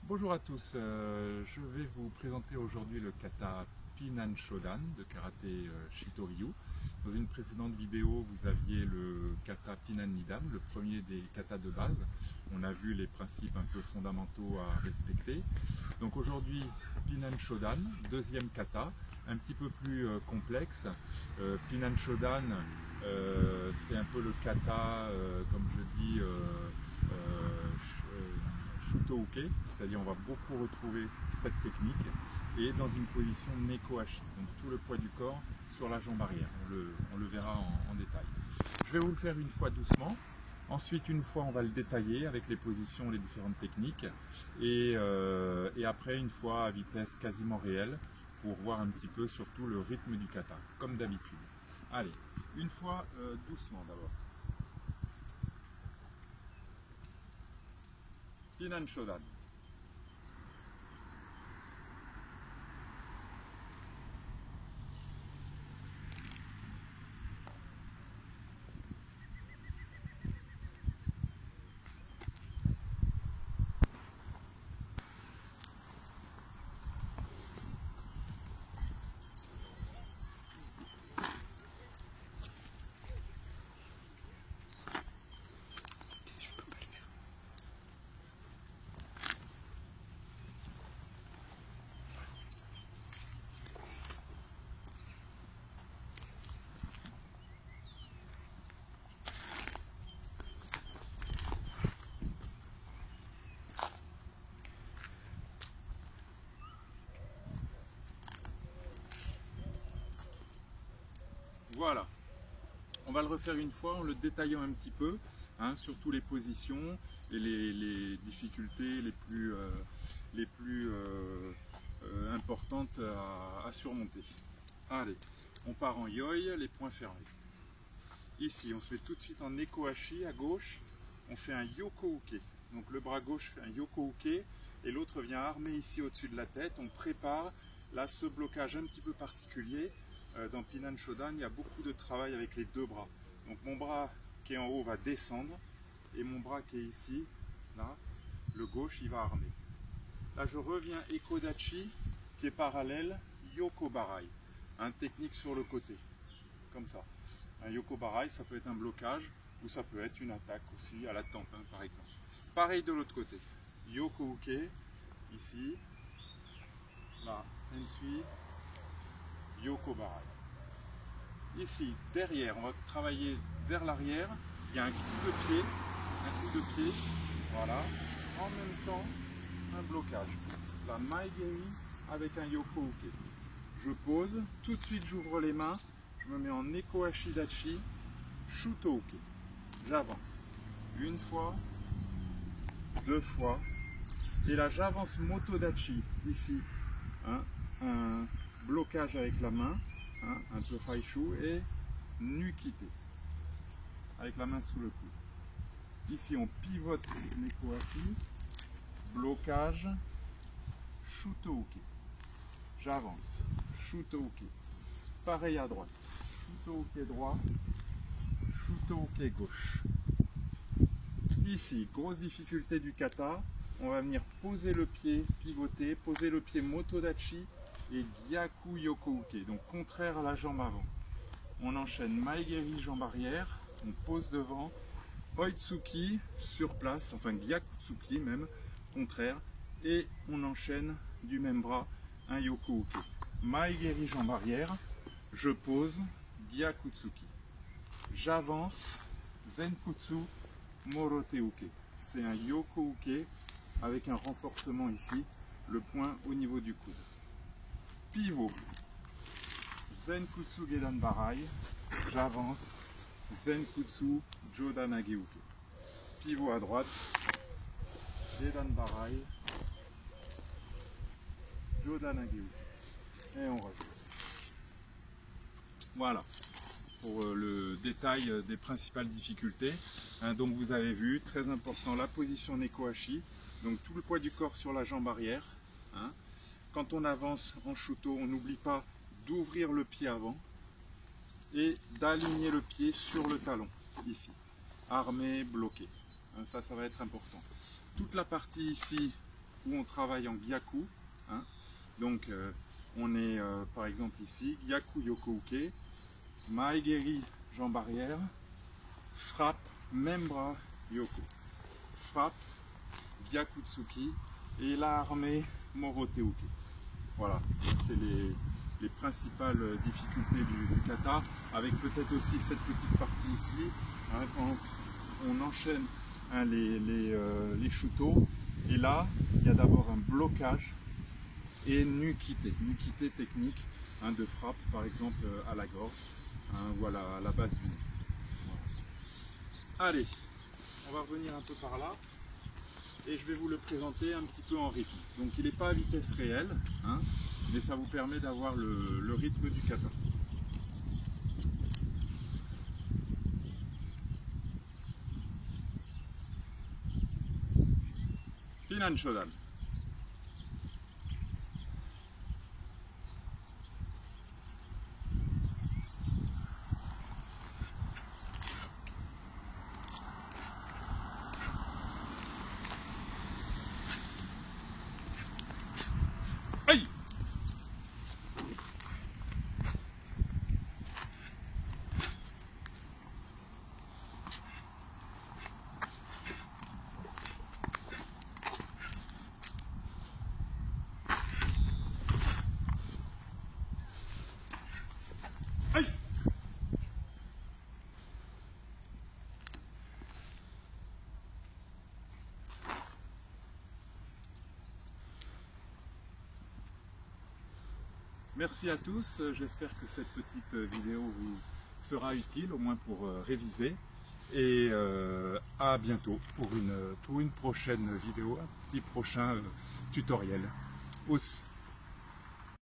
Bonjour à tous, je vais vous présenter aujourd'hui le kata Pinan Shodan de karaté Shito-ryu. Dans une précédente vidéo, vous aviez le kata Pinan Nidam, le premier des katas de base. On a vu les principes un peu fondamentaux à respecter. Donc aujourd'hui, Pinan Shodan, deuxième kata, un petit peu plus complexe. Pinan Shodan, c'est un peu le kata, comme je dis, Shuto-uke, c'est-à-dire on va beaucoup retrouver cette technique et dans une position Neko-hachi, donc tout le poids du corps sur la jambe arrière, on le verra en détail. Je vais vous le faire une fois doucement, ensuite une fois on va le détailler avec les positions, les différentes techniques et après une fois à vitesse quasiment réelle pour voir un petit peu surtout le rythme du kata, comme d'habitude. Allez, une fois doucement d'abord. Pinan Shodan. Voilà, on va le refaire une fois en le détaillant un petit peu, surtout les positions et les difficultés les plus importantes à surmonter. Allez, on part en yoi, les poings fermés. Ici, on se met tout de suite en neko-hachi à gauche, on fait un yoko-uke. Donc le bras gauche fait un yoko-uke et l'autre vient armer ici au-dessus de la tête. On prépare là ce blocage un petit peu particulier. Dans Pinan Shodan, il y a beaucoup de travail avec les deux bras. Donc mon bras qui est en haut va descendre et mon bras qui est ici, là, le gauche, il va armer. Là, je reviens Ekodachi qui est parallèle, Yoko-barai. Technique sur le côté, comme ça. Un Yoko-barai, ça peut être un blocage ou ça peut être une attaque aussi à la tempe, par exemple. Pareil de l'autre côté. Yoko-uke, ici, là, Ensui, Yoko-barai. Ici, derrière, on va travailler vers l'arrière. Il y a un coup de pied, voilà. En même temps, un blocage. La maegeri avec un yoko-uke. Je pose, tout de suite j'ouvre les mains, je me mets en neko-hachi dachi, shuto-uke. J'avance. Une fois, deux fois, et là j'avance moto-dachi, ici, un blocage avec la main, un peu faishu, et nukite, avec la main sous le coude. Ici on pivote neko-hachi, blocage, shuto-uke. J'avance, shuto-uke. Pareil à droite, shuto-uke droit, shuto-uke gauche. Ici, grosse difficulté du kata, on va venir poser le pied, pivoter, poser le pied moto-dachi et gyaku yoko-uke, donc contraire à la jambe avant. On enchaîne maegeri jambe arrière, on pose devant, oitsuki sur place, enfin gyakutsuki même, contraire, et on enchaîne du même bras un yoko-uke. Maegeri jambe arrière, je pose, gyakutsuki. J'avance, zenkutsu, morote-uke. C'est un yoko-uke avec un renforcement ici, le point au niveau du coude. Pivot, zenkutsu gedan barai, j'avance, zenkutsu jodanage-uke. Pivot à droite, gedan barai, jodanage-uke. Et on revient. Voilà pour le détail des principales difficultés. Donc vous avez vu, très important, la position neko-hachi, donc tout le poids du corps sur la jambe arrière. Quand on avance en shuto, on n'oublie pas d'ouvrir le pied avant et d'aligner le pied sur le talon, ici. Armé, bloqué. Ça va être important. Toute la partie ici où on travaille en gyaku. Hein. Donc on est par exemple ici, gyaku yokouke, maegeri jambe arrière, frappe, même bras yoko, frappe, gyaku tsuki et la armée moroteuke. Voilà, c'est les principales difficultés du kata, avec peut-être aussi cette petite partie ici, hein, quand on enchaîne hein, les shuto, et là, il y a d'abord un blocage et nukite technique hein, de frappe, par exemple à la gorge hein, ou à la base du nez. Voilà. Allez, on va revenir un peu par là. Et je vais vous le présenter un petit peu en rythme. Donc il n'est pas à vitesse réelle, hein, mais ça vous permet d'avoir le rythme du kata. Pinan Shodan. Aïe! Aïe! Merci à tous, j'espère que cette petite vidéo vous sera utile, au moins pour réviser. Et à bientôt pour une prochaine vidéo, un petit prochain tutoriel. Ous.